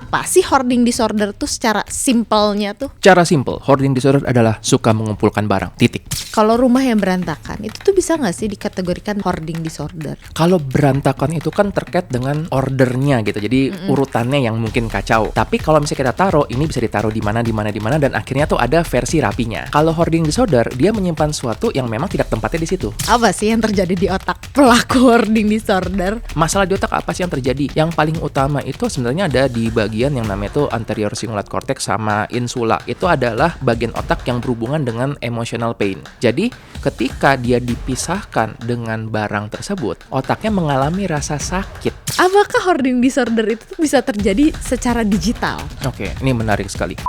Apa sih hoarding disorder tuh secara simpelnya tuh? Cara simple, hoarding disorder adalah suka mengumpulkan barang, titik. Kalau rumah yang berantakan itu tuh bisa nggak sih dikategorikan hoarding disorder? Kalau berantakan itu kan terkait dengan ordernya gitu, jadi urutannya yang mungkin kacau. Tapi kalau misalnya kita taruh, ini bisa ditaruh di mana, dan akhirnya tuh ada versi rapinya. Kalau hoarding disorder, dia menyimpan suatu yang memang tidak tempatnya di situ. Apa sih yang terjadi di otak pelaku hoarding disorder? Masalah di otak apa sih yang terjadi? Yang paling utama itu sebenarnya ada di bagian yang namanya itu anterior cingulate cortex sama insula. Itu adalah bagian otak yang berhubungan dengan emotional pain. Jadi, ketika dia dipisahkan dengan barang tersebut, otaknya mengalami rasa sakit. Apakah hoarding disorder itu tuh bisa terjadi secara digital? Oke, ini menarik sekali.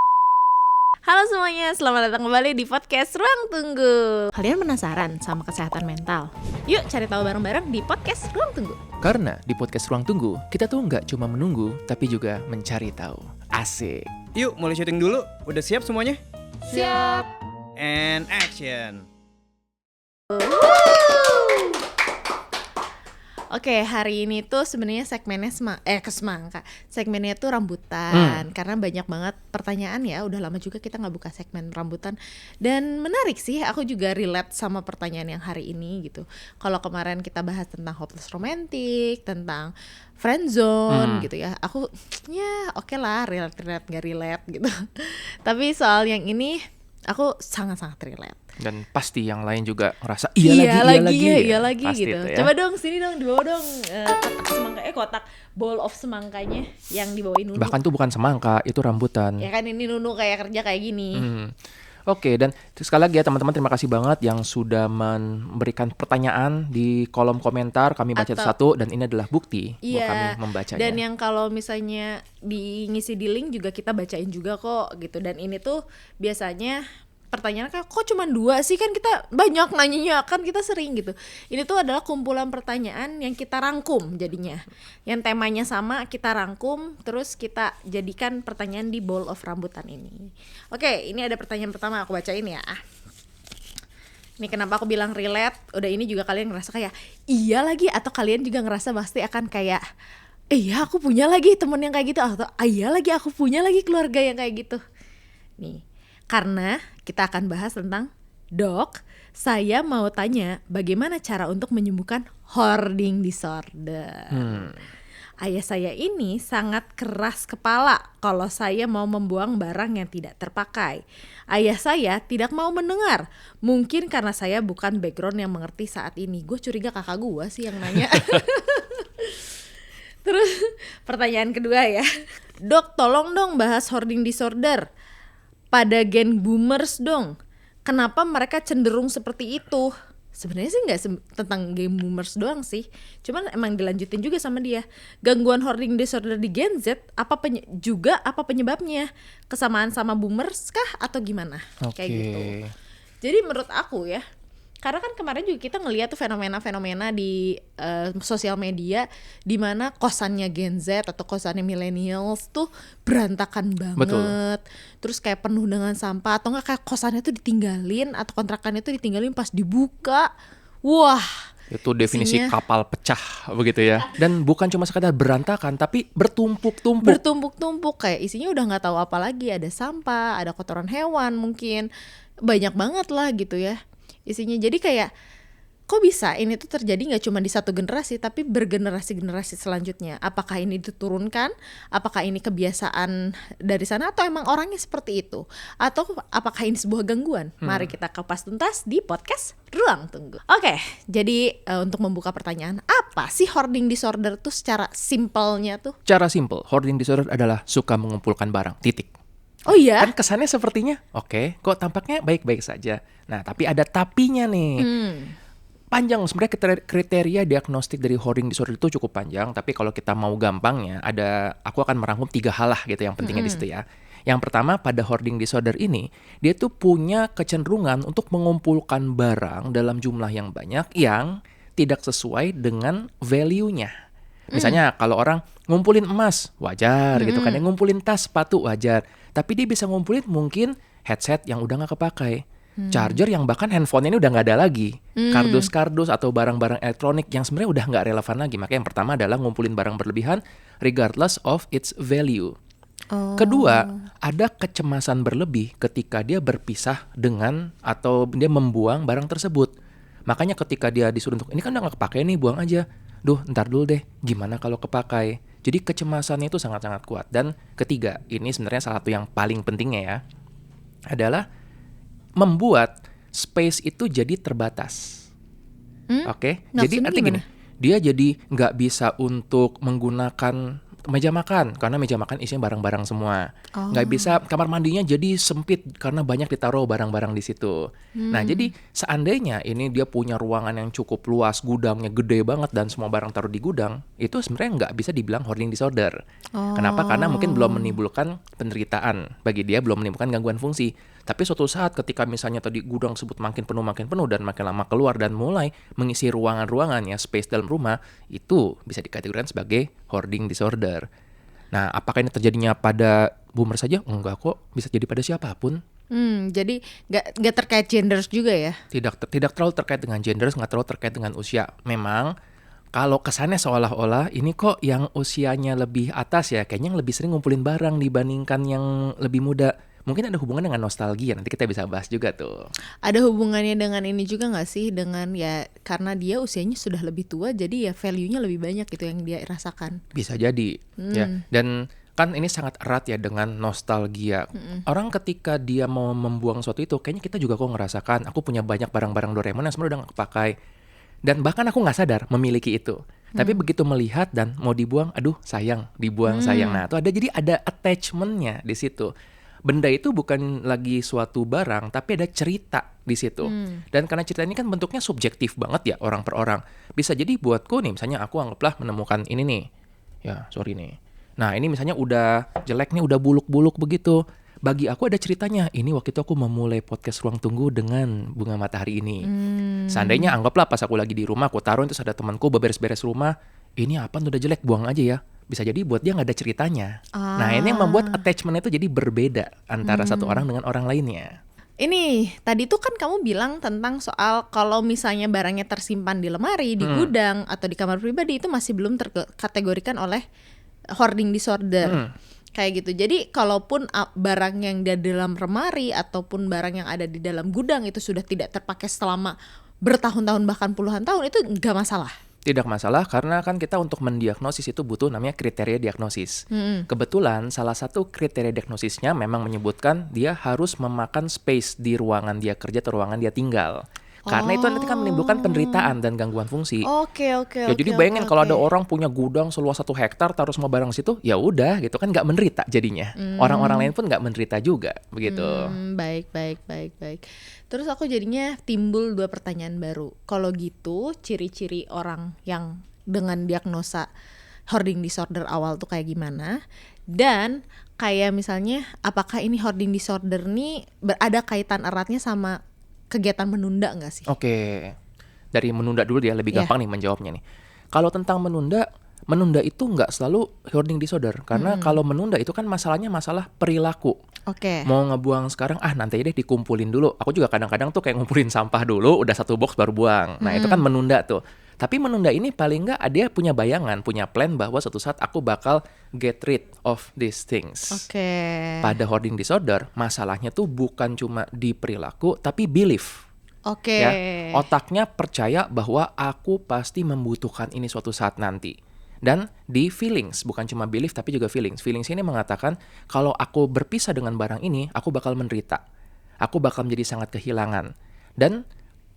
Halo semuanya, selamat datang kembali di podcast Ruang Tunggu. Kalian penasaran sama kesehatan mental? Yuk cari tahu bareng-bareng di podcast Ruang Tunggu. Karena di podcast Ruang Tunggu, kita tuh nggak cuma menunggu, tapi juga mencari tahu. Asik. Yuk, mulai syuting dulu. Udah siap semuanya? Siap. And action. Oke, hari ini tuh sebenarnya segmennya kesemangka. Segmennya tuh rambutan, karena banyak banget pertanyaan ya. Udah lama juga kita nggak buka segmen rambutan. Dan menarik sih, aku juga relate sama pertanyaan yang hari ini gitu. Kalau kemarin kita bahas tentang hopeless romantic, tentang friendzone gitu ya. Aku ya oke lah, relate nggak relate gitu. Tapi soal yang ini aku sangat-sangat relate. Dan pasti yang lain juga ngerasa iya lagi Pasti gitu. itu ya. Coba dong sini dong, dibawa dong kotak bowl of semangkanya yang dibawain Nunu. Bahkan tuh bukan semangka, itu rambutan. Ya kan ini Nunu kayak kerja kayak gini. Oke, dan sekali lagi ya teman-teman, terima kasih banget yang sudah memberikan pertanyaan di kolom komentar. Kami baca satu dan ini adalah bukti bahwa kami membacanya. Dan yang kalau misalnya ngisi di link juga kita bacain juga kok gitu. Dan ini tuh biasanya pertanyaan kayak kok cuma 2 sih, kan kita banyak nanyanya, kan kita sering gitu. Ini tuh adalah kumpulan pertanyaan yang kita rangkum jadinya. Yang temanya sama kita rangkum, terus kita jadikan pertanyaan di bowl of rambutan ini. Oke, ini ada pertanyaan pertama, aku bacain ya. Ini kenapa aku bilang relate, udah ini juga kalian ngerasa kayak iya lagi, atau kalian juga ngerasa pasti akan kayak iya aku punya lagi temen yang kayak gitu, atau iya lagi aku punya lagi keluarga yang kayak gitu. Nih, karena kita akan bahas tentang Dok, saya mau tanya bagaimana cara untuk menyembuhkan hoarding disorder. Ayah saya ini sangat keras kepala kalau saya mau membuang barang yang tidak terpakai. Ayah saya tidak mau mendengar. Mungkin karena saya bukan background yang mengerti saat ini. Gue curiga kakak gue sih yang nanya. Terus pertanyaan kedua ya. Dok, tolong dong bahas hoarding disorder pada gen boomers dong. Kenapa mereka cenderung seperti itu? Sebenarnya sih nggak tentang gen boomers doang sih. Cuman emang dilanjutin juga sama dia. Gangguan hoarding disorder di Gen Z apa penyebabnya? Kesamaan sama boomers kah atau gimana? Kayak gitu. Jadi menurut aku ya, karena kan kemarin juga kita ngeliat tuh fenomena-fenomena di sosial media di mana kosannya Gen Z atau kosannya millennials tuh berantakan banget. Betul. Terus kayak penuh dengan sampah, atau enggak kayak kosannya tuh ditinggalin atau kontrakannya tuh ditinggalin pas dibuka. Wah, itu definisi kapal pecah begitu ya. Dan bukan cuma sekadar berantakan, tapi bertumpuk-tumpuk kayak isinya udah nggak tahu apa lagi. Ada sampah, ada kotoran hewan mungkin, banyak banget lah gitu ya isinya. Jadi kayak kok bisa ini tuh terjadi nggak cuma di satu generasi tapi bergenerasi-generasi selanjutnya. Apakah ini diturunkan? Apakah ini kebiasaan dari sana atau emang orangnya seperti itu? Atau apakah ini sebuah gangguan? Mari kita kupas tuntas di podcast Ruang Tunggu. Oke, jadi untuk membuka pertanyaan, apa sih hoarding disorder tuh secara simpelnya tuh? Cara simple, hoarding disorder adalah suka mengumpulkan barang, titik. Oh iya? Kan kesannya sepertinya, oke, kok tampaknya baik-baik saja. Nah, tapi ada tapinya nih. Panjang sebenarnya kriteria diagnostik dari hoarding disorder itu cukup panjang. Tapi kalau kita mau gampangnya, aku akan merangkum 3 hal lah gitu yang pentingnya di situ ya. Yang pertama, pada hoarding disorder ini, dia tuh punya kecenderungan untuk mengumpulkan barang dalam jumlah yang banyak yang tidak sesuai dengan value-nya. Misalnya kalau orang ngumpulin emas, wajar gitu kan. Yang ngumpulin tas, sepatu, wajar. Tapi dia bisa ngumpulin mungkin headset yang udah gak kepakai. Charger yang bahkan handphonenya ini udah gak ada lagi. Kardus-kardus atau barang-barang elektronik yang sebenarnya udah gak relevan lagi. Makanya yang pertama adalah ngumpulin barang berlebihan regardless of its value. Kedua, ada kecemasan berlebih ketika dia berpisah dengan atau dia membuang barang tersebut. Makanya ketika dia disuruh untuk, ini kan udah gak kepakai nih, buang aja. Duh, ntar dulu deh, gimana kalau kepakai? Jadi kecemasannya itu sangat-sangat kuat. Dan ketiga, ini sebenarnya salah satu yang paling pentingnya ya, adalah membuat space itu jadi terbatas. Oke? Jadi artinya gini, dia jadi nggak bisa untuk menggunakan meja makan karena meja makan isinya barang-barang semua. Nggak bisa, kamar mandinya jadi sempit karena banyak ditaruh barang-barang di situ. Nah, jadi seandainya ini dia punya ruangan yang cukup luas, gudangnya gede banget dan semua barang taruh di gudang, itu sebenarnya nggak bisa dibilang hoarding disorder. Kenapa? Karena mungkin belum menimbulkan penderitaan bagi dia, belum menimbulkan gangguan fungsi. Tapi suatu saat ketika misalnya tadi gudang tersebut makin penuh dan makin lama keluar dan mulai mengisi ruangan-ruangannya, space dalam rumah, itu bisa dikategorikan sebagai hoarding disorder. Nah, apakah ini terjadinya pada boomer saja? Enggak kok, bisa jadi pada siapapun. Jadi nggak terkait gender juga ya? Tidak terlalu terkait dengan gender, nggak terlalu terkait dengan usia. Memang kalau kesannya seolah-olah ini kok yang usianya lebih atas ya, kayaknya yang lebih sering ngumpulin barang dibandingkan yang lebih muda. Mungkin ada hubungan dengan nostalgia, nanti kita bisa bahas juga tuh. Ada hubungannya dengan ini juga gak sih? Dengan ya karena dia usianya sudah lebih tua, jadi ya value-nya lebih banyak gitu yang dia rasakan. Bisa jadi, ya. Dan kan ini sangat erat ya dengan nostalgia. Orang ketika dia mau membuang sesuatu itu, kayaknya kita juga kok ngerasakan, aku punya banyak barang-barang Doraemon yang sebenarnya udah gak kepakai. Dan bahkan aku gak sadar memiliki itu. Tapi begitu melihat dan mau dibuang, aduh sayang, dibuang sayang. Nah, itu jadi ada attachment-nya di situ. Benda itu bukan lagi suatu barang, tapi ada cerita di situ. Dan karena cerita ini kan bentuknya subjektif banget ya orang per orang. Bisa jadi buatku nih, misalnya aku anggaplah menemukan ini nih. Ya, sorry nih. Nah, ini misalnya udah jelek nih, udah buluk-buluk begitu. Bagi aku ada ceritanya. Ini waktu itu aku memulai podcast Ruang Tunggu dengan bunga matahari ini. Seandainya anggaplah pas aku lagi di rumah, aku taruh terus ada temanku beberes-beres rumah. Ini apa udah jelek, buang aja ya. Bisa jadi buat dia nggak ada ceritanya. Nah, ini yang membuat attachment itu jadi berbeda antara satu orang dengan orang lainnya. Ini tadi tuh kan kamu bilang tentang soal kalau misalnya barangnya tersimpan di lemari, di gudang atau di kamar pribadi, itu masih belum terkategorikan oleh hoarding disorder. Kayak gitu. Jadi kalaupun barang yang di dalam lemari ataupun barang yang ada di dalam gudang itu sudah tidak terpakai selama bertahun-tahun bahkan puluhan tahun, itu nggak masalah. Tidak masalah karena kan kita untuk mendiagnosis itu butuh namanya kriteria diagnosis. Kebetulan salah satu kriteria diagnosisnya memang menyebutkan dia harus memakan space di ruangan dia kerja atau ruangan dia tinggal. Karena itu nanti kan menimbulkan penderitaan dan gangguan fungsi. Jadi bayangin kalau ada orang punya gudang seluas 1 hektar taruh semua barang situ, ya udah gitu kan nggak menderita jadinya. Orang-orang lain pun nggak menderita juga begitu. Baik. Terus aku jadinya timbul 2 pertanyaan baru. Kalau gitu ciri-ciri orang yang dengan diagnosa hoarding disorder awal tuh kayak gimana? Dan kayak misalnya apakah ini hoarding disorder nih ada kaitan eratnya sama kegiatan menunda nggak sih? Oke, dari menunda dulu dia lebih gampang nih menjawabnya nih. Kalau tentang menunda itu nggak selalu hoarding disorder. Karena kalau menunda itu kan masalahnya masalah perilaku. Mau ngebuang sekarang, nanti deh dikumpulin dulu. Aku juga kadang-kadang tuh kayak ngumpulin sampah dulu, udah 1 box baru buang. Nah itu kan menunda tuh. Tapi menunda ini paling nggak dia punya bayangan, punya plan bahwa suatu saat aku bakal get rid of these things. Pada hoarding disorder, masalahnya tuh bukan cuma di perilaku, tapi belief. Ya, otaknya percaya bahwa aku pasti membutuhkan ini suatu saat nanti. Dan di feelings, bukan cuma belief tapi juga feelings. Feelings ini mengatakan kalau aku berpisah dengan barang ini, aku bakal menderita. Aku bakal menjadi sangat kehilangan. Dan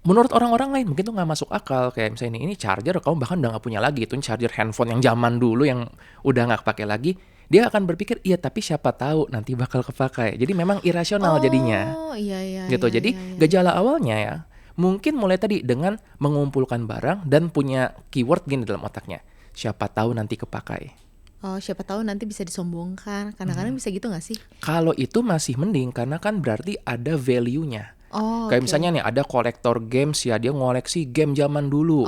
menurut orang-orang lain mungkin tuh nggak masuk akal. Kayak misalnya ini charger, kamu bahkan udah nggak punya lagi. Itu charger handphone yang zaman dulu yang udah nggak kepake lagi. Dia akan berpikir, iya tapi siapa tahu nanti bakal kepakai. Jadi memang irasional jadinya. Gitu. Jadi gejala awalnya ya, mungkin mulai tadi dengan mengumpulkan barang dan punya keyword gini dalam otaknya. Siapa tahu nanti kepakai. Siapa tahu nanti bisa disombongkan. Kadang-kadang bisa gitu gak sih? Kalau itu masih mending karena kan berarti ada value-nya. Kayak misalnya nih ada kolektor games ya, dia ngoleksi game zaman dulu.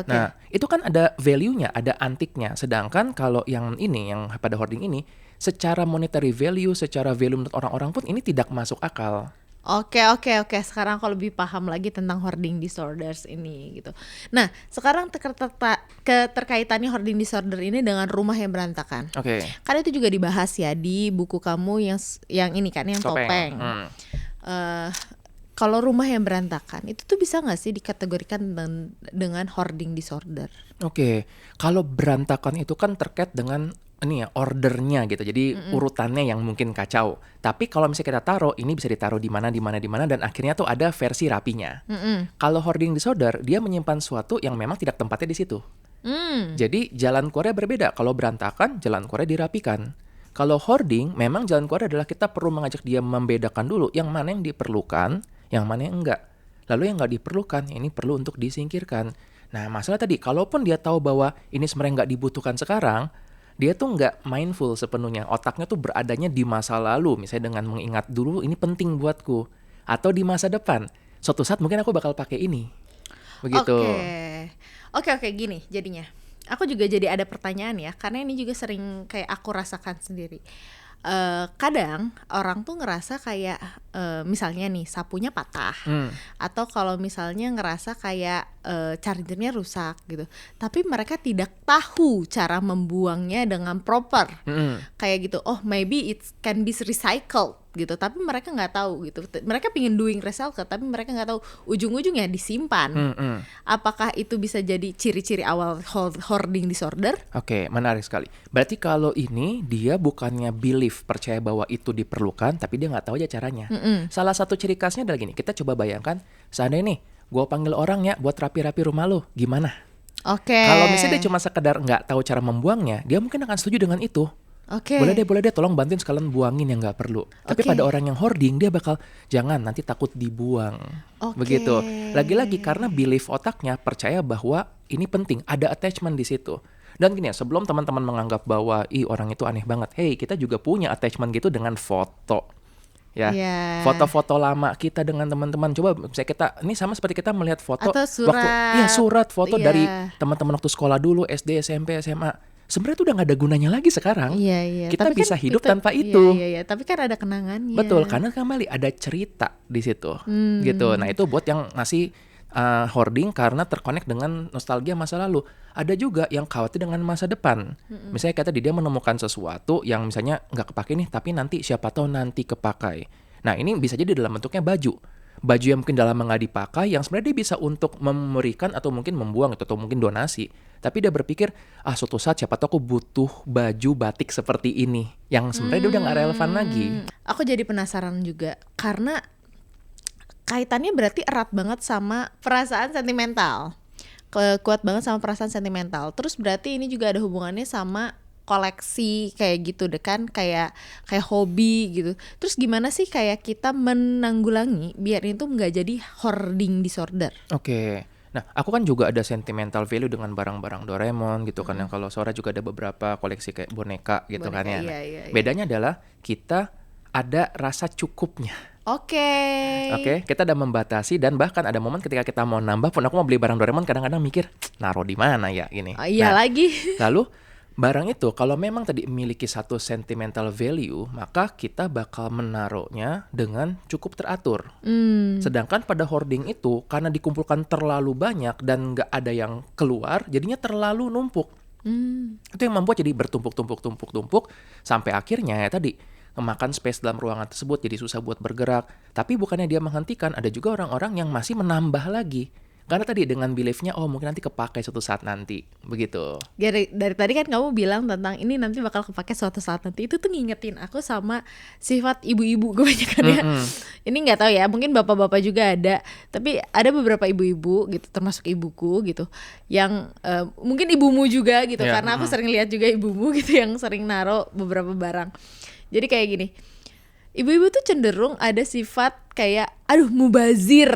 Nah, itu kan ada value-nya, ada antiknya. Sedangkan kalau yang ini, yang pada hoarding ini, secara monetary value, secara value menurut orang-orang pun ini tidak masuk akal. Oke. Sekarang aku lebih paham lagi tentang hoarding disorders ini gitu. Nah, sekarang keterkaitannya hoarding disorder ini dengan rumah yang berantakan. Oke. Kan itu juga dibahas ya di buku kamu yang ini kan, yang topeng. Kalau rumah yang berantakan itu tuh bisa nggak sih dikategorikan dengan hoarding disorder? Oke, kalau berantakan itu kan terkait dengan ini ya ordernya gitu, jadi urutannya yang mungkin kacau. Tapi kalau misalnya kita taruh, ini bisa ditaruh di mana dan akhirnya tuh ada versi rapinya. Kalau hoarding disorder, dia menyimpan sesuatu yang memang tidak tempatnya di situ. Jadi jalan keluarnya berbeda. Kalau berantakan, jalan keluarnya dirapikan. Kalau hoarding, memang jalan keluar adalah kita perlu mengajak dia membedakan dulu yang mana yang diperlukan, yang mana yang enggak. Lalu yang enggak diperlukan, ini perlu untuk disingkirkan. Nah, masalah tadi, kalaupun dia tahu bahwa ini sebenarnya enggak dibutuhkan sekarang, dia tuh enggak mindful sepenuhnya. Otaknya tuh beradanya di masa lalu, misalnya dengan mengingat dulu ini penting buatku. Atau di masa depan, suatu saat mungkin aku bakal pakai ini. Begitu. Oke, gini jadinya. Aku juga jadi ada pertanyaan ya, karena ini juga sering kayak aku rasakan sendiri. Kadang orang tuh ngerasa kayak misalnya nih sapunya patah, atau kalau misalnya ngerasa kayak chargernya rusak gitu, tapi mereka tidak tahu cara membuangnya dengan proper. Kayak gitu, oh maybe it can be recycled gitu, tapi mereka nggak tahu gitu. Mereka pingin doing recycle, tapi mereka nggak tahu ujung-ujungnya disimpan. Apakah itu bisa jadi ciri-ciri awal hoarding disorder? Oke, menarik sekali. Berarti kalau ini dia bukannya belief, percaya bahwa itu diperlukan, tapi dia nggak tahu aja caranya. Salah satu ciri khasnya adalah gini, kita coba bayangkan, seandainya nih, gue panggil orang ya buat rapi-rapi rumah lo, gimana? Kalau misalnya dia cuma sekedar nggak tahu cara membuangnya, dia mungkin akan setuju dengan itu. Boleh deh, tolong bantuin sekalian buangin yang nggak perlu. Tapi pada orang yang hoarding, dia bakal, jangan, nanti takut dibuang. Begitu. Lagi-lagi karena belief otaknya percaya bahwa ini penting, ada attachment di situ. Dan gini ya, sebelum teman-teman menganggap bahwa orang itu aneh banget, hey, kita juga punya attachment gitu dengan foto. Ya, foto-foto lama kita dengan teman-teman. Coba misalnya kita, ini sama seperti kita melihat foto atau surat. Surat foto dari teman-teman waktu sekolah dulu, SD, SMP, SMA. Sebenarnya itu udah gak ada gunanya lagi sekarang. Kita tapi bisa kan hidup tanpa itu. Tapi kan ada kenangannya. Betul, karena kembali ada cerita di situ, gitu. Nah itu buat yang masih hoarding karena terkonek dengan nostalgia masa lalu. Ada juga yang khawatir dengan masa depan. Misalnya kata dia menemukan sesuatu yang misalnya nggak kepake nih, tapi nanti siapa tahu nanti kepakai. Nah ini bisa jadi dalam bentuknya baju yang mungkin dalam nggak dipakai, yang sebenarnya dia bisa untuk memberikan atau mungkin membuang atau mungkin donasi. Tapi dia berpikir, suatu saat siapa tahu aku butuh baju batik seperti ini, yang sebenarnya dia udah nggak relevan lagi. Aku jadi penasaran juga, karena kaitannya berarti erat banget sama perasaan sentimental. Kuat banget sama perasaan sentimental. Terus berarti ini juga ada hubungannya sama koleksi kayak gitu deh kan, kayak hobi gitu. Terus gimana sih kayak kita menanggulangi biar itu nggak jadi hoarding disorder? Oke. Nah, aku kan juga ada sentimental value dengan barang-barang Doraemon gitu kan. Yang kalau Sora juga ada beberapa koleksi kayak boneka gitu kan ya. Iya. Bedanya adalah kita ada rasa cukupnya. Oke, kita ada membatasi, dan bahkan ada momen ketika kita mau nambah pun, aku mau beli barang Doraemon kadang-kadang mikir, naruh di mana ya ini. Lagi. Lalu barang itu kalau memang tadi memiliki satu sentimental value, maka kita bakal menaruhnya dengan cukup teratur. Sedangkan pada hoarding itu, karena dikumpulkan terlalu banyak dan nggak ada yang keluar, jadinya terlalu numpuk. Itu yang membuat jadi bertumpuk sampai akhirnya ya tadi memakan space dalam ruangan tersebut, jadi susah buat bergerak. Tapi bukannya dia menghentikan, ada juga orang-orang yang masih menambah lagi. Karena tadi dengan beliefnya, mungkin nanti kepakai suatu saat nanti, begitu. Dari tadi kan kamu bilang tentang ini nanti bakal kepakai suatu saat nanti. Itu tuh ngingetin aku sama sifat ibu-ibu kebanyakan ya. Ini nggak tahu ya, mungkin bapak-bapak juga ada. Tapi ada beberapa ibu-ibu gitu, termasuk ibuku gitu, yang mungkin ibumu juga gitu. Karena aku sering lihat juga ibumu gitu yang sering naruh beberapa barang. Jadi kayak gini, ibu-ibu tuh cenderung ada sifat kayak mubazir.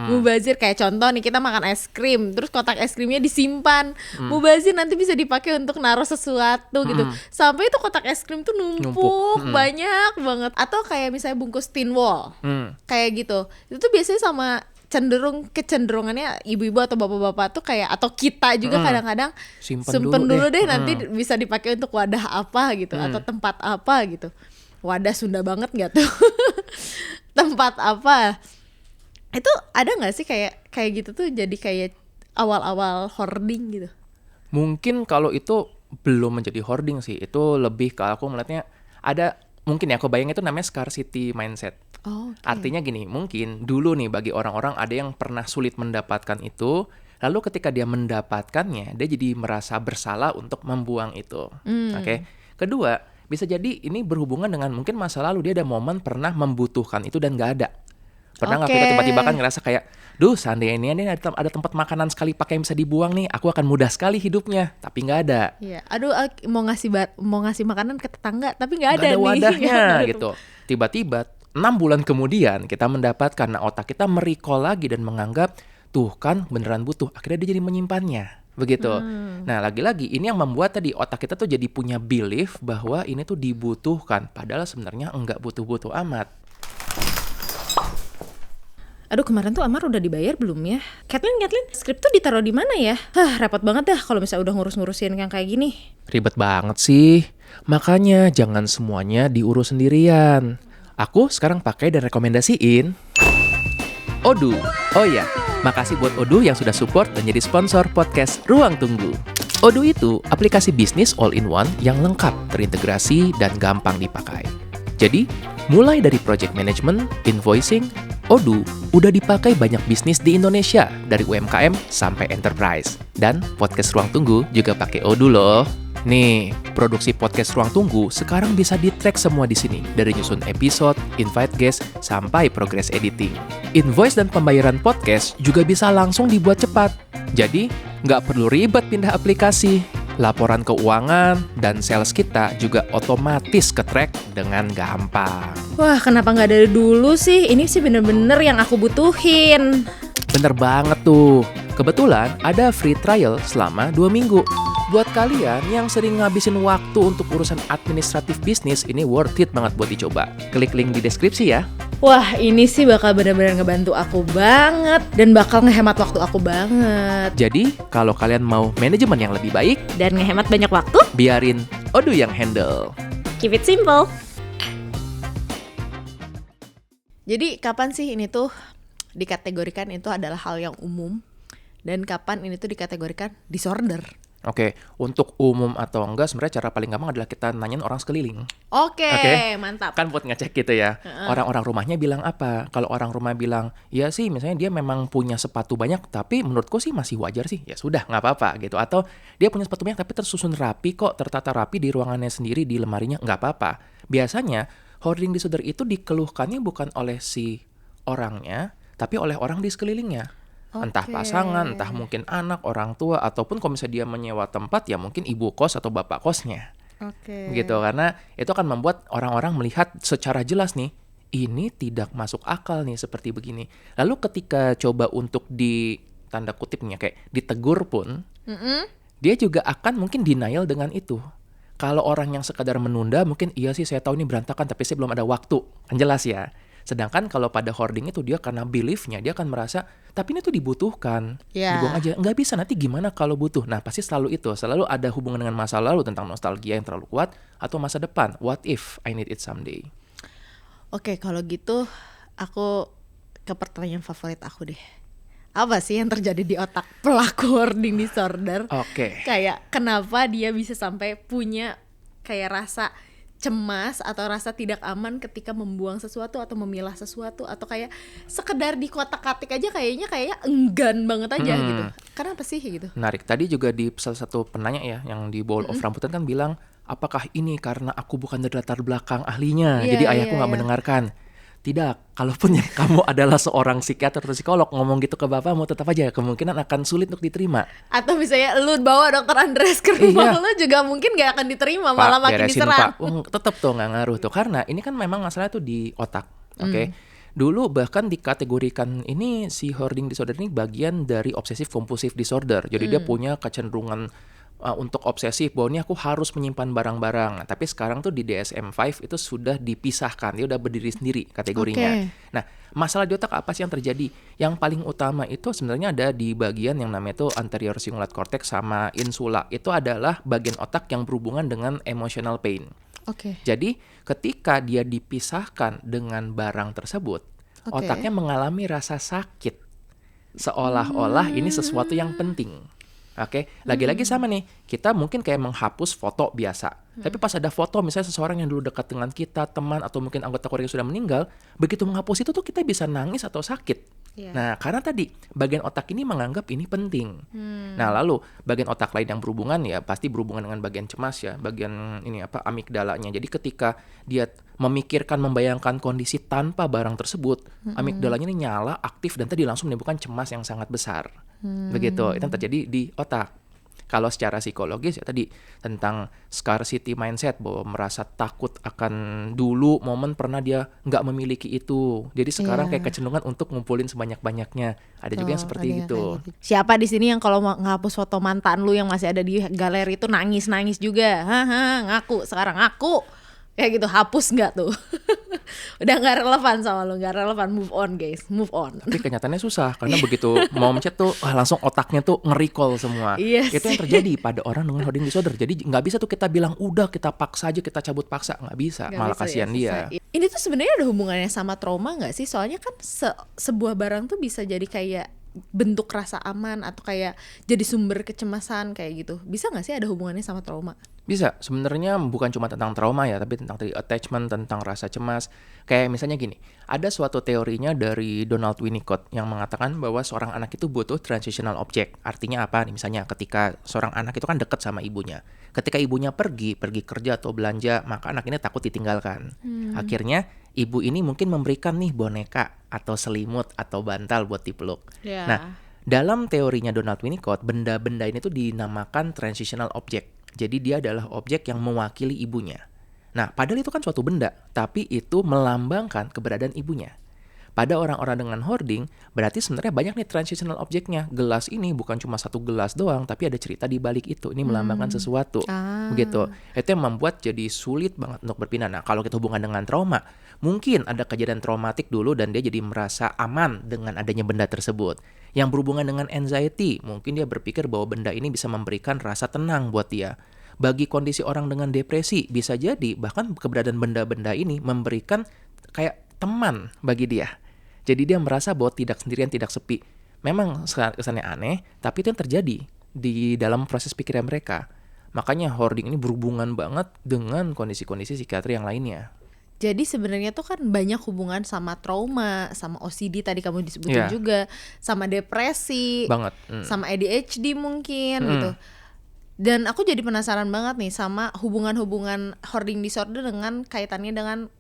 Mubazir kayak contoh nih, kita makan es krim, terus kotak es krimnya disimpan. Mubazir nanti bisa dipakai untuk naruh sesuatu gitu. Sampai itu kotak es krim tuh numpuk banyak banget. Atau kayak misalnya bungkus tin wall. Kayak gitu. Itu tuh biasanya sama kecenderungannya ibu-ibu atau bapak-bapak tuh kayak, atau kita juga kadang-kadang simpen dulu deh nanti bisa dipakai untuk wadah apa gitu, atau tempat apa gitu. Wadah Sunda banget nggak tuh? tempat apa. Itu ada nggak sih kayak gitu tuh jadi kayak awal-awal hoarding gitu? Mungkin kalau itu belum menjadi hoarding sih, itu lebih ke aku melihatnya ada, mungkin ya aku bayangin itu namanya scarcity mindset. Oh, okay. Artinya gini, mungkin dulu nih bagi orang-orang ada yang pernah sulit mendapatkan itu, lalu ketika dia mendapatkannya, dia jadi merasa bersalah untuk membuang itu. Oke. Kedua, bisa jadi ini berhubungan dengan mungkin masa lalu dia ada momen pernah membutuhkan itu dan nggak ada. Pernah nggak kita tiba-tiba kan ngerasa kayak, duh seandainya ini ada tempat makanan sekali pakai yang bisa dibuang nih, aku akan mudah sekali hidupnya, tapi nggak ada. Iya, aduh mau ngasih makanan ke tetangga tapi nggak Nggak ada ada nih. wadahnya gitu. Tiba-tiba 6 bulan kemudian kita mendapatkan, nah otak kita merecall lagi dan menganggap tuh kan beneran butuh, akhirnya dia jadi menyimpannya begitu. Nah lagi-lagi ini yang membuat tadi otak kita tuh jadi punya belief bahwa ini tuh dibutuhkan, padahal sebenarnya enggak butuh-butuh amat. Aduh kemarin tuh Amar udah dibayar belum ya? Kathleen, skrip tuh ditaruh di mana ya? Repot banget dah kalau misalnya udah ngurus-ngurusin yang kayak gini. Ribet banget sih. Makanya jangan semuanya diurus sendirian. Aku sekarang pakai dan rekomendasiin Odoo. Oh iya, makasih buat Odoo yang sudah support dan jadi sponsor podcast Ruang Tunggu. Odoo itu aplikasi bisnis all-in-one yang lengkap, terintegrasi, dan gampang dipakai. Jadi, mulai dari project management, invoicing, Odoo udah dipakai banyak bisnis di Indonesia, dari UMKM sampai enterprise. Dan podcast Ruang Tunggu juga pakai Odoo loh. Nih, produksi podcast Ruang Tunggu sekarang bisa di-track semua di sini, dari nyusun episode, invite guest, sampai progress editing. Invoice dan pembayaran podcast juga bisa langsung dibuat cepat. Jadi, nggak perlu ribet pindah aplikasi. Laporan keuangan dan sales kita juga otomatis ke-track dengan gampang. Wah, kenapa nggak dari dulu sih? Ini sih bener-bener yang aku butuhin. Bener banget tuh. Kebetulan ada free trial selama 2 minggu. Buat kalian yang sering ngabisin waktu untuk urusan administratif bisnis, ini worth it banget buat dicoba. Klik link di deskripsi ya. Wah, ini sih bakal benar-benar ngebantu aku banget dan bakal ngehemat waktu aku banget. Jadi, kalau kalian mau manajemen yang lebih baik Dan ngehemat banyak waktu, biarin Odoo yang handle. keep it simple. Jadi, kapan sih ini tuh dikategorikan itu adalah hal yang umum dan kapan ini tuh dikategorikan disorder? Oke, untuk umum atau enggak sebenarnya cara paling gampang adalah kita nanyain orang sekeliling. Oke, Oke. mantap. Kan buat ngecek gitu ya. Orang-orang rumahnya bilang apa? Kalau orang rumah bilang, ya sih misalnya dia memang punya sepatu banyak, tapi menurutku sih masih wajar sih. Ya sudah, nggak apa-apa gitu. Atau dia punya sepatu banyak tapi tersusun rapi kok, tertata rapi di ruangannya sendiri, di lemarinya, nggak apa-apa. Biasanya hoarding disorder itu dikeluhkannya bukan oleh si orangnya, tapi oleh orang di sekelilingnya. Entah Oke. pasangan, entah mungkin anak, orang tua, ataupun kalau misalnya dia menyewa tempat, ya mungkin ibu kos atau bapak kosnya. Oke. Gitu, karena itu akan membuat orang-orang melihat secara jelas nih, ini tidak masuk akal nih seperti begini. Lalu ketika coba untuk di tanda kutipnya kayak ditegur pun, dia juga akan mungkin denial dengan itu. Kalau orang yang sekadar menunda, mungkin iya sih saya tahu ini berantakan, tapi saya belum ada waktu. Kan jelas ya. Sedangkan kalau pada hoarding itu dia karena belief-nya, dia akan merasa, tapi ini tuh dibutuhkan. Ya. Dibuang aja. Nggak bisa, nanti gimana kalau butuh? Nah, pasti selalu itu. Selalu ada hubungan dengan masa lalu tentang nostalgia yang terlalu kuat, atau masa depan. What if I need it someday? Oke, kalau gitu aku ke pertanyaan favorit aku deh. Apa sih yang terjadi di otak pelaku hoarding disorder? Oke. Kayak kenapa dia bisa sampai punya kayak rasa cemas atau rasa tidak aman ketika membuang sesuatu atau memilah sesuatu, atau kayak sekedar di kotak-katik aja kayaknya enggan banget aja gitu. Karena apa sih gitu? Menarik. Tadi juga di salah satu penanya ya, yang di Bowl of Rambutan kan bilang, apakah ini karena aku bukan dari latar belakang ahlinya, Iya, jadi ayahku iya, nggak iya. mendengarkan. Tidak, kalaupun ya kamu adalah seorang psikiater atau psikolog ngomong gitu ke bapakmu, tetap aja kemungkinan akan sulit untuk diterima. Atau misalnya lu bawa dokter Andres ke rumah Iya. lu juga mungkin gak akan diterima, malah makin beresin, diserang. Pak. Tetap tuh nggak ngaruh tuh, karena ini kan memang masalahnya tuh di otak, oke? Dulu bahkan dikategorikan ini si hoarding disorder ini bagian dari obsessive compulsive disorder. Jadi dia punya kecenderungan untuk obsesif bahwa ini aku harus menyimpan barang-barang. Nah, tapi sekarang tuh di DSM-5 itu sudah dipisahkan, dia udah berdiri sendiri kategorinya. Oke. Nah, masalah di otak apa sih yang terjadi? Yang paling utama itu sebenarnya ada di bagian yang namanya itu anterior cingulate cortex sama insula. Itu adalah bagian otak yang berhubungan dengan emotional pain. Oke. Jadi ketika dia dipisahkan dengan barang tersebut, Oke. otaknya mengalami rasa sakit. Seolah-olah ini sesuatu yang penting. Oke, lagi-lagi sama nih, kita mungkin kayak menghapus foto biasa. Tapi pas ada foto misalnya seseorang yang dulu dekat dengan kita, teman atau mungkin anggota keluarga yang sudah meninggal, begitu menghapus itu tuh kita bisa nangis atau sakit. Iya. Nah, karena tadi bagian otak ini menganggap ini penting. Nah, lalu bagian otak lain yang berhubungan ya pasti berhubungan dengan bagian cemas ya, bagian ini amigdalanya. Jadi ketika dia memikirkan, membayangkan kondisi tanpa barang tersebut, amigdalanya ini nyala, aktif dan tadi langsung menimbulkan cemas yang sangat besar. Begitu, itu yang terjadi di otak. Kalau secara psikologis ya tadi tentang scarcity mindset, bahwa merasa takut akan dulu momen pernah dia nggak memiliki itu. Jadi sekarang kayak kecenderungan untuk ngumpulin sebanyak-banyaknya. Ada juga yang seperti itu. Siapa di sini yang kalau ngapus foto mantan lu yang masih ada di galeri itu nangis-nangis juga? Haha, ngaku sekarang ngaku. Kayak gitu, hapus nggak tuh? Udah nggak relevan sama lu, nggak relevan, move on guys, move on. Tapi kenyataannya susah karena begitu mau mencet tuh langsung otaknya tuh nge-recall semua. Iya Itu yang sih. terjadi pada orang dengan hoarding disorder. Jadi nggak bisa tuh kita bilang udah kita paksa aja, kita cabut paksa, nggak bisa. Nggak Malah bisa kasihan ya, dia. susah. Ini tuh sebenarnya ada hubungannya sama trauma nggak sih? Soalnya kan sebuah barang tuh bisa jadi kayak bentuk rasa aman atau kayak jadi sumber kecemasan kayak gitu. Bisa nggak sih ada hubungannya sama trauma? Bisa, sebenarnya bukan cuma tentang trauma ya, tapi tentang tadi attachment, tentang rasa cemas. Kayak misalnya gini, ada suatu teorinya dari Donald Winnicott yang mengatakan bahwa seorang anak itu butuh transitional object. Artinya apa nih? Misalnya ketika seorang anak itu kan dekat sama ibunya. Ketika ibunya pergi kerja atau belanja, maka anak ini takut ditinggalkan. Akhirnya ibu ini mungkin memberikan nih boneka atau selimut atau bantal buat dipeluk. Ya. Nah, dalam teorinya Donald Winnicott, benda-benda ini tuh dinamakan transitional object. Jadi dia adalah objek yang mewakili ibunya. Nah, padahal itu kan suatu benda, tapi itu melambangkan keberadaan ibunya. Pada orang-orang dengan hoarding, berarti sebenarnya banyak nih transitional objeknya. Gelas ini bukan cuma satu gelas doang, tapi ada cerita di balik itu. Ini melambangkan sesuatu. Begitu. Itu yang membuat jadi sulit banget untuk berpindah. Nah, kalau kita hubungan dengan trauma, mungkin ada kejadian traumatik dulu dan dia jadi merasa aman dengan adanya benda tersebut. Yang berhubungan dengan anxiety, mungkin dia berpikir bahwa benda ini bisa memberikan rasa tenang buat dia. Bagi kondisi orang dengan depresi, bisa jadi bahkan keberadaan benda-benda ini memberikan kayak teman bagi dia. Jadi dia merasa bahwa tidak sendirian, tidak sepi. Memang kesannya aneh, tapi itu yang terjadi di dalam proses pikiran mereka. Makanya hoarding ini berhubungan banget dengan kondisi-kondisi psikiatri yang lainnya. Jadi sebenarnya tuh kan banyak hubungan sama trauma, sama OCD tadi kamu disebutin juga, sama depresi, Banget. sama ADHD mungkin gitu. Dan aku jadi penasaran banget nih sama hubungan-hubungan hoarding disorder dengan kaitannya dengan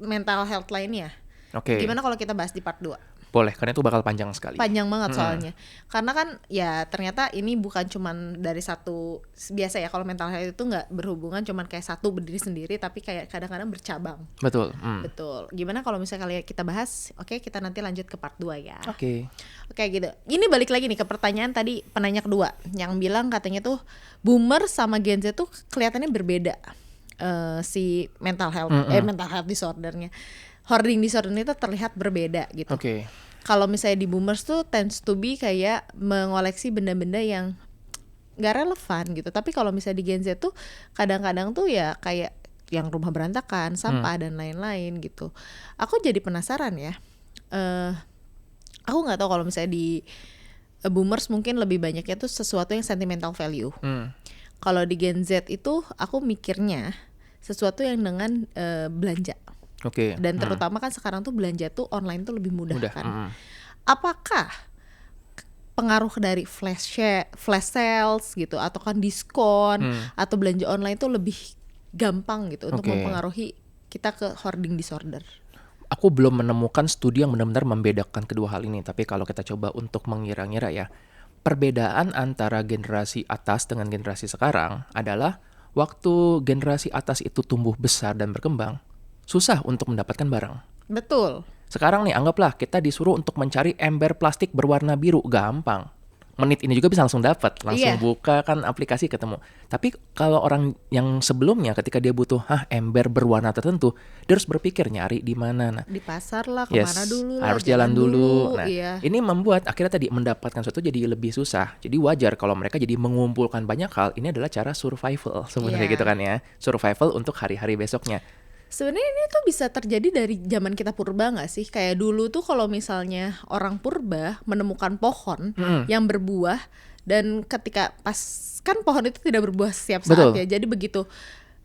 mental health lainnya. Oke. Gimana kalau kita bahas di part 2? Boleh, karena itu bakal panjang sekali. Panjang banget soalnya. Karena kan ya ternyata ini bukan cuman dari satu, biasa ya kalau mental health itu nggak berhubungan cuman kayak satu berdiri sendiri, tapi kayak kadang-kadang bercabang. Betul. Betul. Gimana kalau misalnya kali kita bahas, oke, kita nanti lanjut ke part 2 ya. Oke. Oke gitu. Ini balik lagi nih ke pertanyaan tadi penanya kedua yang bilang katanya tuh boomer sama Gen Z tuh kelihatannya berbeda si mental health mental health disordernya. Hoarding disorder itu terlihat berbeda gitu. Oke. Kalau misalnya di boomers tuh tends to be kayak mengoleksi benda-benda yang gak relevan gitu. Tapi kalau misalnya di Gen Z tuh kadang-kadang tuh ya kayak yang rumah berantakan, sampah dan lain-lain gitu. Aku jadi penasaran ya. Aku nggak tahu kalau misalnya di boomers mungkin lebih banyaknya tuh sesuatu yang sentimental value. Kalau di Gen Z itu aku mikirnya sesuatu yang dengan belanja. Oke. Dan terutama kan sekarang tuh belanja tuh online tuh lebih mudah. Kan. Apakah pengaruh dari flash sales gitu atau kan diskon atau belanja online tuh lebih gampang gitu untuk mempengaruhi kita ke hoarding disorder? Aku belum menemukan studi yang benar-benar membedakan kedua hal ini, tapi kalau kita coba untuk mengira-ngira ya, perbedaan antara generasi atas dengan generasi sekarang adalah waktu generasi atas itu tumbuh besar dan berkembang, susah untuk mendapatkan barang. Betul. Sekarang nih, anggaplah kita disuruh untuk mencari ember plastik berwarna biru, gampang. menit ini juga bisa langsung dapat, langsung Iya. buka kan aplikasi ketemu. Tapi kalau orang yang sebelumnya ketika dia butuh ember berwarna tertentu, dia harus berpikir nyari di mana. Nah, Di pasar lah, yes, kemana dulu lah, harus jalan dulu. Nah, iya. ini membuat akhirnya tadi mendapatkan sesuatu jadi lebih susah. Jadi wajar kalau mereka jadi mengumpulkan banyak hal. Ini adalah cara survival sebenarnya Iya. gitu kan ya. Survival untuk hari-hari besoknya. Sebenarnya ini tuh bisa terjadi dari zaman kita purba nggak sih? Kayak dulu tuh kalau misalnya orang purba menemukan pohon yang berbuah, dan ketika pas kan pohon itu tidak berbuah setiap saat Betul. ya. Jadi begitu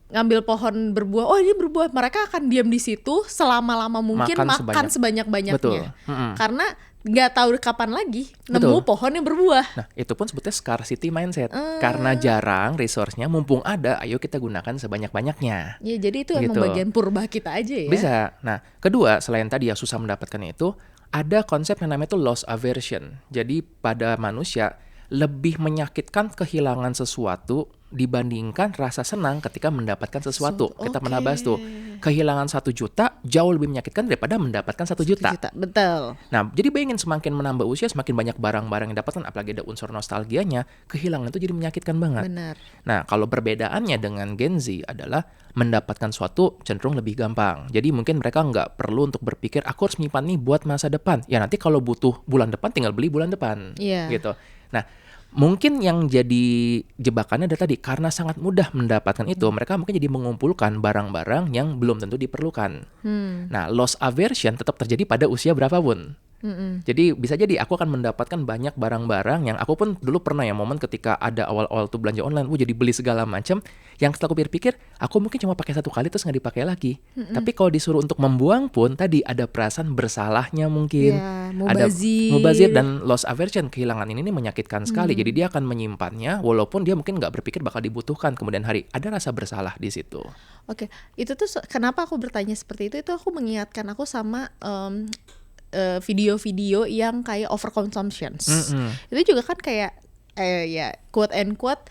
ngambil pohon berbuah, oh ini berbuah, mereka akan diam di situ selama-lama mungkin, Makan makan Betul. sebanyak-banyaknya. Karena nggak tahu kapan lagi nemu pohon yang berbuah. Nah, itu pun sebetulnya scarcity mindset. Karena jarang resource-nya, mumpung ada, ayo kita gunakan sebanyak-banyaknya. Ya jadi itu emang Gitu. bagian purba kita aja ya. Bisa. Nah, kedua, selain tadi yang susah mendapatkan itu, ada konsep yang namanya itu loss aversion. Jadi pada manusia lebih menyakitkan kehilangan sesuatu dibandingkan rasa senang ketika mendapatkan sesuatu. Kita pernah bahas tuh, kehilangan 1 juta jauh lebih menyakitkan daripada mendapatkan 1 juta. Betul. Nah, jadi bayangin semakin menambah usia, semakin banyak barang-barang yang dapatkan, apalagi ada unsur nostalgianya, kehilangan itu jadi menyakitkan banget. Benar. Nah, kalau perbedaannya dengan Gen Z adalah mendapatkan suatu cenderung lebih gampang. Jadi mungkin mereka nggak perlu untuk berpikir, aku harus menyimpan nih buat masa depan. Ya nanti kalau butuh bulan depan, tinggal beli bulan depan. Iya. Gitu. Nah, mungkin yang jadi jebakannya adalah tadi, karena sangat mudah mendapatkan itu, mereka mungkin jadi mengumpulkan barang-barang yang belum tentu diperlukan. Nah, loss aversion tetap terjadi pada usia berapapun. Jadi bisa jadi aku akan mendapatkan banyak barang-barang yang aku pun dulu pernah ya momen ketika ada awal-awal tuh belanja online, jadi beli segala macam. Yang setelah aku pikir-pikir, aku mungkin cuma pakai 1 kali terus nggak dipakai lagi. Tapi kalau disuruh untuk membuang pun tadi ada perasaan bersalahnya mungkin. Ya, Ada mubazir. mubazir dan loss aversion, kehilangan ini menyakitkan sekali. Jadi dia akan menyimpannya walaupun dia mungkin nggak berpikir bakal dibutuhkan kemudian hari. Ada rasa bersalah di situ. Oke, itu tuh kenapa aku bertanya seperti itu aku mengingatkan aku sama video-video yang kayak overconsumptions. Itu juga kan kayak ya quote and quote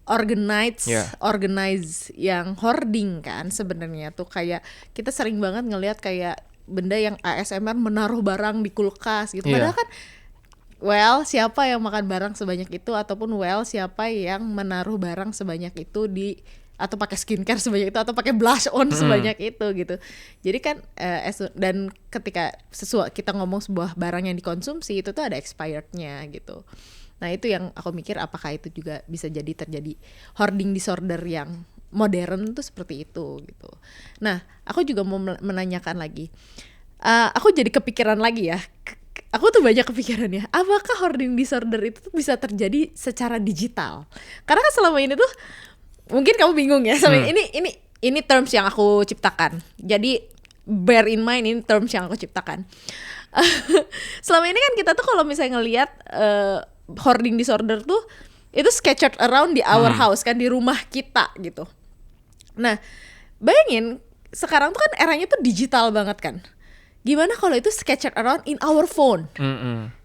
organize yang hoarding kan sebenarnya tuh, kayak kita sering banget ngelihat kayak benda yang ASMR menaruh barang di kulkas gitu. Padahal kan siapa yang makan barang sebanyak itu, ataupun siapa yang menaruh barang sebanyak itu di, atau pakai skincare sebanyak itu, atau pakai blush on sebanyak itu gitu. Jadi kan dan ketika kita ngomong sebuah barang yang dikonsumsi itu tuh ada expirednya gitu. Nah itu yang aku mikir, apakah itu juga bisa jadi terjadi hoarding disorder yang modern tuh seperti itu gitu. Nah aku juga mau menanyakan lagi, aku jadi kepikiran lagi ya. Aku tuh banyak kepikiran ya, apakah hoarding disorder itu tuh bisa terjadi secara digital? Karena kan selama ini tuh mungkin kamu bingung ya sama ini terms yang aku ciptakan. Jadi bear in mind ini terms yang aku ciptakan. Selama ini kan kita tuh kalau misalnya ngelihat hoarding disorder tuh itu scattered around di our house kan, di rumah kita gitu. Nah, bayangin sekarang tuh kan eranya tuh digital banget kan. Gimana kalau itu scattered around in our phone?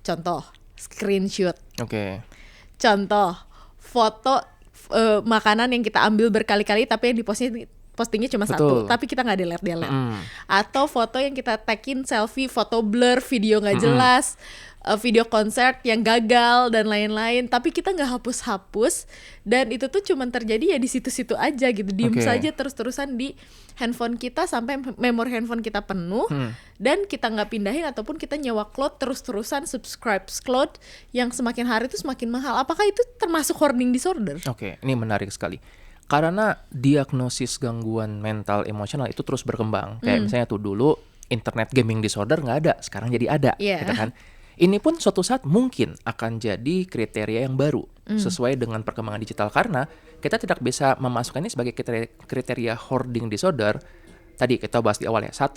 Contoh, screenshot. Oke. Contoh, foto makanan yang kita ambil berkali-kali tapi yang postingnya cuma satu, tapi kita nggak delete. Atau foto yang kita tagin selfie, foto blur, video nggak jelas, video konser yang gagal dan lain-lain, tapi kita nggak hapus-hapus, dan itu tuh cuma terjadi ya di situ-situ aja gitu, diem saja terus-terusan di handphone kita sampai memori handphone kita penuh, dan kita nggak pindahin ataupun kita nyewa cloud terus-terusan, subscribe cloud yang semakin hari tuh semakin mahal. Apakah itu termasuk hoarding disorder? Oke, ini menarik sekali. Karena diagnosis gangguan mental emosional itu terus berkembang. Kayak misalnya tuh dulu internet gaming disorder nggak ada, sekarang jadi ada, gitu kan. Ini pun suatu saat mungkin akan jadi kriteria yang baru sesuai dengan perkembangan digital, karena kita tidak bisa memasukkan ini sebagai kriteria hoarding disorder. Tadi kita bahas di awal ya. 1,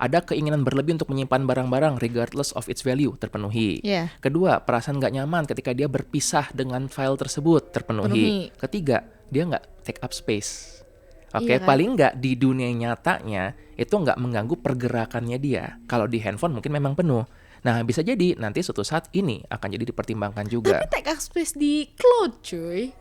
ada keinginan berlebih untuk menyimpan barang-barang regardless of its value, terpenuhi. Kedua, perasaan nggak nyaman ketika dia berpisah dengan file tersebut, terpenuhi. Ketiga, dia nggak take up space. Oke, paling nggak di dunia nyatanya itu nggak mengganggu pergerakannya dia. Kalau di handphone mungkin memang penuh. Nah, bisa jadi nanti suatu saat ini akan jadi dipertimbangkan juga. Tapi take up space di cloud, cuy.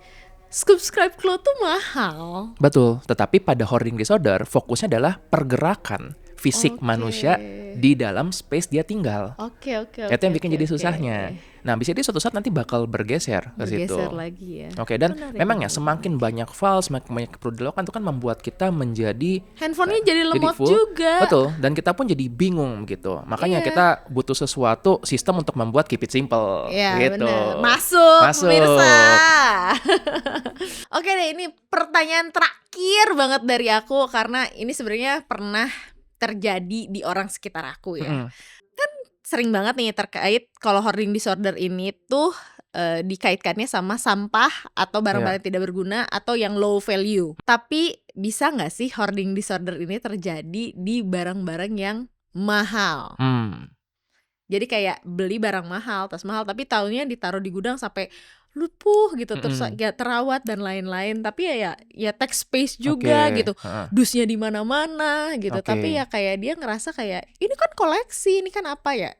Subscribe cloud tuh mahal. Betul, tetapi pada hoarding disorder fokusnya adalah pergerakan fisik manusia di dalam space dia tinggal. Oke. Itu yang bikin jadi susahnya. Nah, bisa jadi suatu saat nanti bakal bergeser ke situ. Bergeser lagi ya. Oke, dan Menarik, memang ya menarik. semakin banyak file, semakin banyak perlu dilakukan itu kan membuat kita menjadi Handphonenya jadi lemot full. juga. Betul, dan kita pun jadi bingung gitu. Makanya Iya. kita butuh sesuatu sistem untuk membuat keep it simple Iya gitu. bener. Masuk Masuk. pemirsa. Oke deh, ini pertanyaan terakhir banget dari aku karena ini sebenarnya pernah terjadi di orang sekitar aku ya. Mm-mm. Sering banget nih terkait kalau hoarding disorder ini tuh dikaitkannya sama sampah atau barang-barang yang tidak berguna atau yang low value. Tapi bisa nggak sih hoarding disorder ini terjadi di barang-barang yang mahal? Jadi kayak beli barang mahal, tas mahal, tapi taunya ditaruh di gudang sampai lupuh gitu, terus gak terawat dan lain-lain. Tapi ya take space juga Oke, gitu, dusnya di mana-mana gitu. Oke. Tapi ya kayak dia ngerasa kayak ini kan koleksi, ini kan apa ya,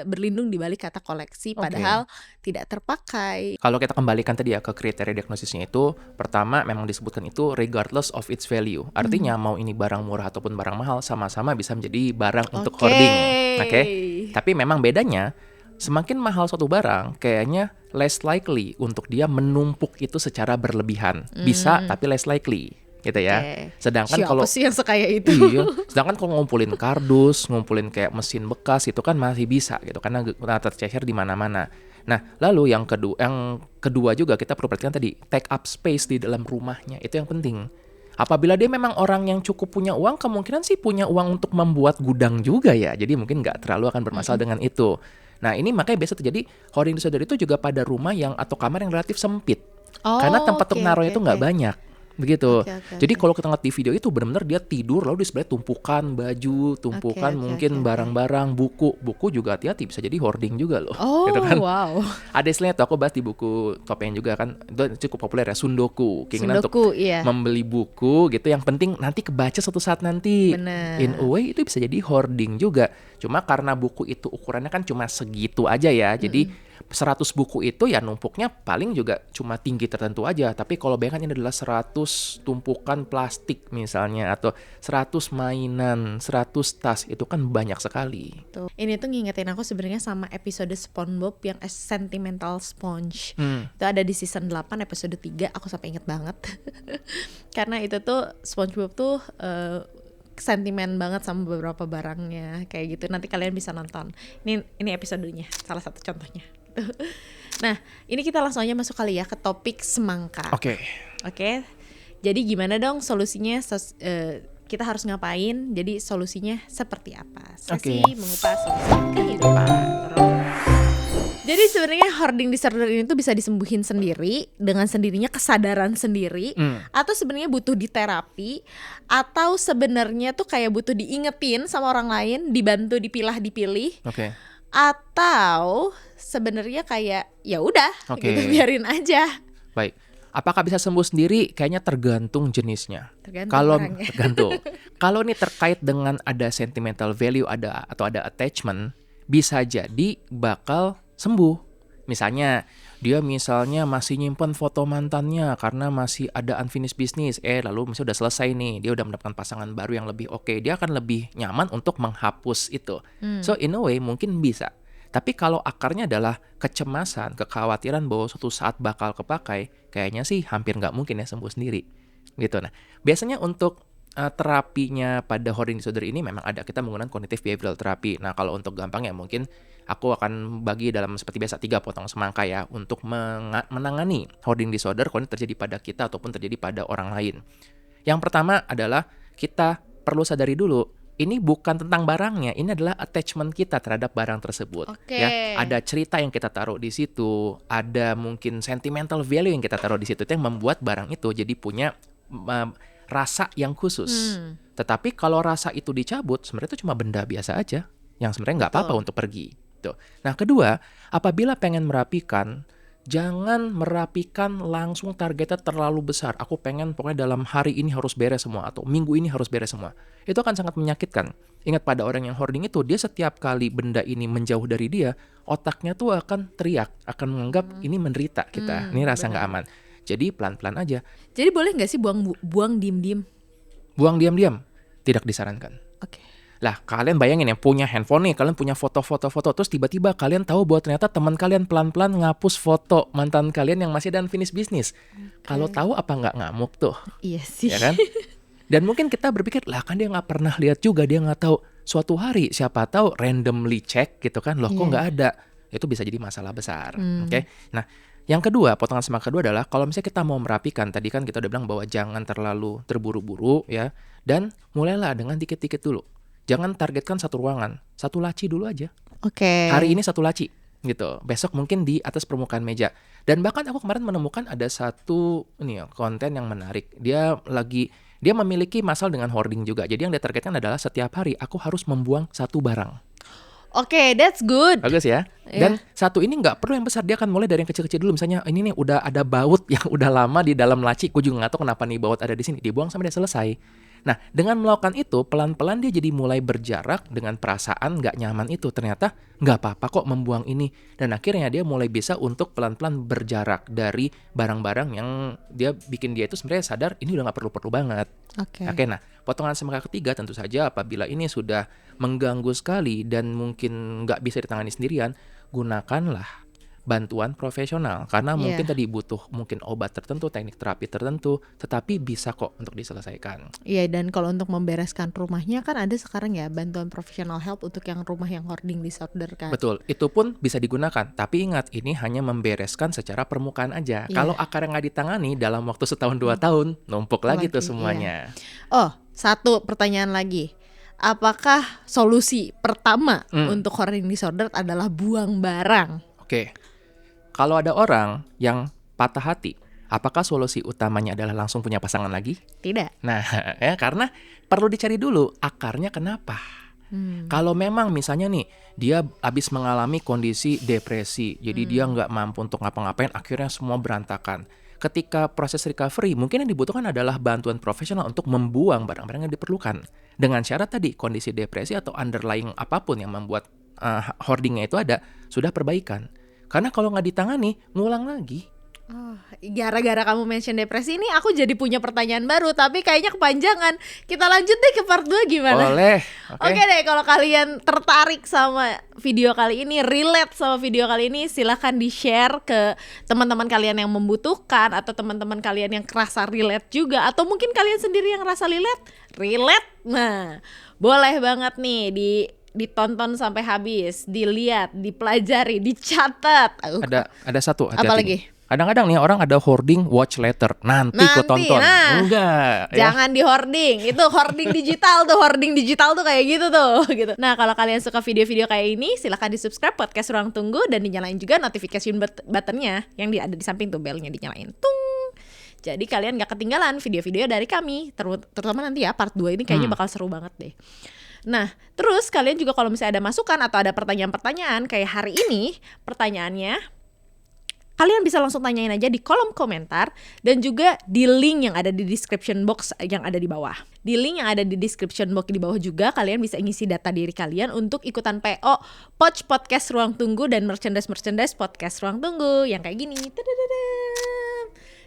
berlindung di balik kata koleksi, Oke. padahal tidak terpakai. Kalau kita kembalikan tadi ya ke kriteria diagnosisnya itu, pertama memang disebutkan itu regardless of its value. Artinya mau ini barang murah ataupun barang mahal sama-sama bisa menjadi barang untuk hoarding. Oke. Tapi memang bedanya semakin mahal suatu barang, kayaknya less likely untuk dia menumpuk itu secara berlebihan. Bisa tapi less likely gitu ya. Oke. Sedangkan Siapa kalau sih yang sekaya itu? iya, sedangkan kalau ngumpulin kardus, ngumpulin kayak mesin bekas itu kan masih bisa gitu karena tercecer di mana-mana. Nah, lalu yang kedua juga kita perlu perhatikan tadi, take up space di dalam rumahnya. Itu yang penting. Apabila dia memang orang yang cukup punya uang, kemungkinan sih punya uang untuk membuat gudang juga ya. Jadi mungkin nggak terlalu akan bermasalah dengan itu. Nah, ini makanya biasa terjadi hoarding disorder itu juga pada rumah yang atau kamar yang relatif sempit. Karena tempat untuk naruhnya itu nggak banyak. Begitu. Jadi kalau kita ngeliat di video itu benar-benar dia tidur lalu di sebelah tumpukan baju, tumpukan mungkin barang-barang, buku juga hati-hati bisa jadi hoarding juga loh. Oh, gitu kan. wow. Ada istilahnya tuh aku bahas di buku Topeng juga kan, itu cukup populer ya, sundoku. Keinginan Sundoku, untuk iya. membeli buku gitu yang penting nanti kebaca suatu saat nanti. Bener. In a way itu bisa jadi hoarding juga. Cuma karena buku itu ukurannya kan cuma segitu aja ya. Jadi 100 buku itu ya numpuknya paling juga cuma tinggi tertentu aja. Tapi kalau bayangkan ini adalah 100 tumpukan plastik misalnya, atau 100 mainan, 100 tas, itu kan banyak sekali. Tuh. Ini tuh ngingetin aku sebenarnya sama episode SpongeBob yang Sentimental Sponge. Itu ada di season 8 episode 3, aku sampai inget banget. Karena itu tuh SpongeBob tuh sentimen banget sama beberapa barangnya kayak gitu. Nanti kalian bisa nonton. Ini episodenya, salah satu contohnya. Nah, ini kita langsung aja masuk kali ya ke topik semangka. Oke. Jadi gimana dong solusinya? Kita harus ngapain? Jadi solusinya seperti apa? Sesi mengupas solusi kehidupan. Jadi sebenarnya hoarding disorder ini tuh bisa disembuhin sendiri dengan sendirinya, kesadaran sendiri, atau sebenarnya butuh diterapi, atau sebenarnya tuh kayak butuh diingetin sama orang lain, dibantu dipilih. Atau sebenarnya kayak ya udah gitu, biarin aja. Baik. Apakah bisa sembuh sendiri? Kayaknya tergantung jenisnya. Tergantung. Kalau ini terkait dengan ada sentimental value atau ada attachment, bisa jadi bakal sembuh. Misalnya dia masih nyimpen foto mantannya karena masih ada unfinished business. Lalu misalnya udah selesai nih, dia udah mendapatkan pasangan baru yang lebih oke, dia akan lebih nyaman untuk menghapus itu. So in a way mungkin bisa. Tapi kalau akarnya adalah kecemasan, kekhawatiran bahwa suatu saat bakal kepakai, kayaknya sih hampir nggak mungkin ya sembuh sendiri. Gitu. Nah, biasanya untuk terapinya pada hoarding disorder ini memang kita menggunakan cognitive behavioral therapy. Nah, kalau untuk gampang ya mungkin aku akan bagi dalam seperti biasa 3 potong semangka ya untuk menangani hoarding disorder kalau ini terjadi pada kita ataupun terjadi pada orang lain. Yang pertama adalah kita perlu sadari dulu, ini bukan tentang barangnya, ini adalah attachment kita terhadap barang tersebut. Ya, ada cerita yang kita taruh di situ, ada mungkin sentimental value yang kita taruh di situ, itu yang membuat barang itu jadi punya rasa yang khusus. Tetapi kalau rasa itu dicabut, sebenarnya itu cuma benda biasa aja, yang sebenarnya nggak apa-apa untuk pergi. Tuh. Nah, kedua, apabila pengen merapikan, jangan merapikan langsung targetnya terlalu besar. Aku pengen pokoknya dalam hari ini harus beres semua atau minggu ini harus beres semua. Itu akan sangat menyakitkan. Ingat pada orang yang hoarding itu, dia setiap kali benda ini menjauh dari dia, otaknya tuh akan teriak, akan menganggap ini menderita kita. Ini rasa nggak aman. Jadi pelan-pelan aja. Jadi boleh nggak sih buang diem-diem? Buang diam-diam, tidak disarankan. Oke. Lah kalian bayangin ya, punya handphone nih, kalian punya foto-foto, terus tiba-tiba kalian tahu bahwa ternyata teman kalian pelan-pelan ngapus foto mantan kalian yang masih ada unfinished business. Kalau tahu apa nggak ngamuk tuh? Iya sih. Ya kan? Dan mungkin kita berpikir, lah kan dia nggak pernah lihat juga, dia nggak tahu. Suatu hari siapa tahu randomly cek gitu kan, loh kok nggak ada? Itu bisa jadi masalah besar. Oke? Nah, yang kedua, potongan semangat kedua adalah kalau misalnya kita mau merapikan, tadi kan kita udah bilang bahwa jangan terlalu terburu-buru ya, dan mulailah dengan dikit-dikit dulu. Jangan targetkan satu ruangan, satu laci dulu aja. Oke. Hari ini satu laci gitu, besok mungkin di atas permukaan meja. Dan bahkan aku kemarin menemukan ada satu konten yang menarik. Dia memiliki masalah dengan hoarding juga. Jadi yang dia targetkan adalah setiap hari aku harus membuang satu barang. Oke, that's good. Bagus ya. Dan satu ini nggak perlu yang besar, dia akan mulai dari yang kecil-kecil dulu. Misalnya ini nih udah ada baut yang udah lama di dalam laci, aku juga nggak tahu kenapa nih baut ada di sini. Dibuang sampai dia selesai. Nah, dengan melakukan itu, pelan-pelan dia jadi mulai berjarak dengan perasaan nggak nyaman itu. Ternyata nggak apa-apa kok membuang ini. Dan akhirnya dia mulai bisa untuk pelan-pelan berjarak dari barang-barang yang dia bikin dia itu sebenarnya sadar ini udah nggak perlu-perlu banget. Oke, nah potongan semangat ketiga tentu saja apabila ini sudah mengganggu sekali dan mungkin nggak bisa ditangani sendirian, gunakanlah bantuan profesional karena mungkin tadi butuh mungkin obat tertentu, teknik terapi tertentu, tetapi bisa kok untuk diselesaikan. Iya, dan kalau untuk membereskan rumahnya kan ada sekarang ya bantuan professional help untuk yang rumah yang hoarding disorder kan. Betul, itu pun bisa digunakan. Tapi ingat, ini hanya membereskan secara permukaan aja. Kalau akarnya nggak ditangani dalam waktu 1-2 tahun, numpuk lagi tuh semuanya. Oh, satu pertanyaan lagi. Apakah solusi pertama untuk hoarding disorder adalah buang barang? Oke. Kalau ada orang yang patah hati, apakah solusi utamanya adalah langsung punya pasangan lagi? Tidak. Nah, ya karena perlu dicari dulu akarnya kenapa. Kalau memang misalnya nih, dia habis mengalami kondisi depresi, jadi dia nggak mampu untuk ngapa-ngapain, akhirnya semua berantakan. Ketika proses recovery, mungkin yang dibutuhkan adalah bantuan profesional untuk membuang barang-barang yang diperlukan. Dengan syarat tadi, kondisi depresi atau underlying apapun yang membuat hoardingnya itu ada, sudah perbaikan. Karena kalau nggak ditangani, ngulang lagi. Oh, gara-gara kamu mention depresi ini aku jadi punya pertanyaan baru, tapi kayaknya kepanjangan. Kita lanjut deh ke part 2 gimana? Boleh. Oke deh, kalau kalian tertarik sama video kali ini, relate sama video kali ini, silahkan di-share ke teman-teman kalian yang membutuhkan atau teman-teman kalian yang kerasa relate juga, atau mungkin kalian sendiri yang rasa relate. Nah, boleh banget nih ditonton sampai habis, dilihat, dipelajari, dicatat. Ada satu. Apa lagi? Kadang-kadang nih orang ada hoarding watch later. Nanti ku tonton. Enggak. Jangan di hoarding. Itu hoarding digital tuh. Hoarding digital tuh kayak gitu tuh. Gitu. Nah, kalau kalian suka video-video kayak ini, silahkan di-subscribe podcast Ruang Tunggu dan dinyalain juga notification buttonnya yang ada di samping tuh, belnya dinyalain. Tung. Jadi kalian gak ketinggalan video-video dari kami. Terutama nanti ya part 2 ini kayaknya bakal seru banget deh. Nah, terus kalian juga kalau misalnya ada masukan atau ada pertanyaan-pertanyaan kayak hari ini, pertanyaannya kalian bisa langsung tanyain aja di kolom komentar dan juga di link yang ada di description box yang ada di bawah. Di link yang ada di description box di bawah juga kalian bisa ngisi data diri kalian untuk ikutan PO Pouch Podcast Ruang Tunggu dan merchandise Podcast Ruang Tunggu yang kayak gini.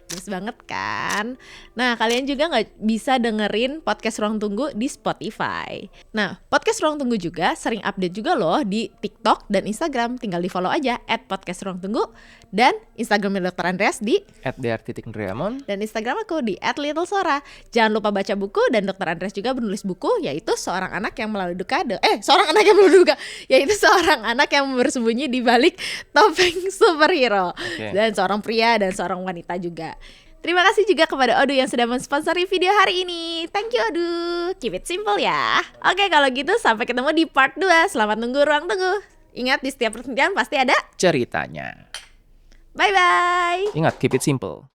Jelas banget kan. Nah, kalian juga bisa dengerin podcast Ruang Tunggu di Spotify. Nah, podcast Ruang Tunggu juga sering update juga loh di TikTok dan Instagram. Tinggal di follow aja @podcastruangtunggu dan Instagramnya Dr. Andreas di @dr.dreamon dan Instagram aku di @littlesora. Jangan lupa baca buku dan Dr. Andreas juga menulis buku yaitu seorang anak yang melalui duka yaitu seorang anak yang bersembunyi di balik topeng superhero. Dan seorang pria dan seorang wanita juga. Terima kasih juga kepada Odoo yang sudah mensponsori video hari ini. Thank you Odoo. Keep it simple ya. Oke, kalau gitu sampai ketemu di part 2. Selamat nunggu Ruang Tunggu. Ingat, di setiap perhentian pasti ada ceritanya. Bye-bye. Ingat, keep it simple.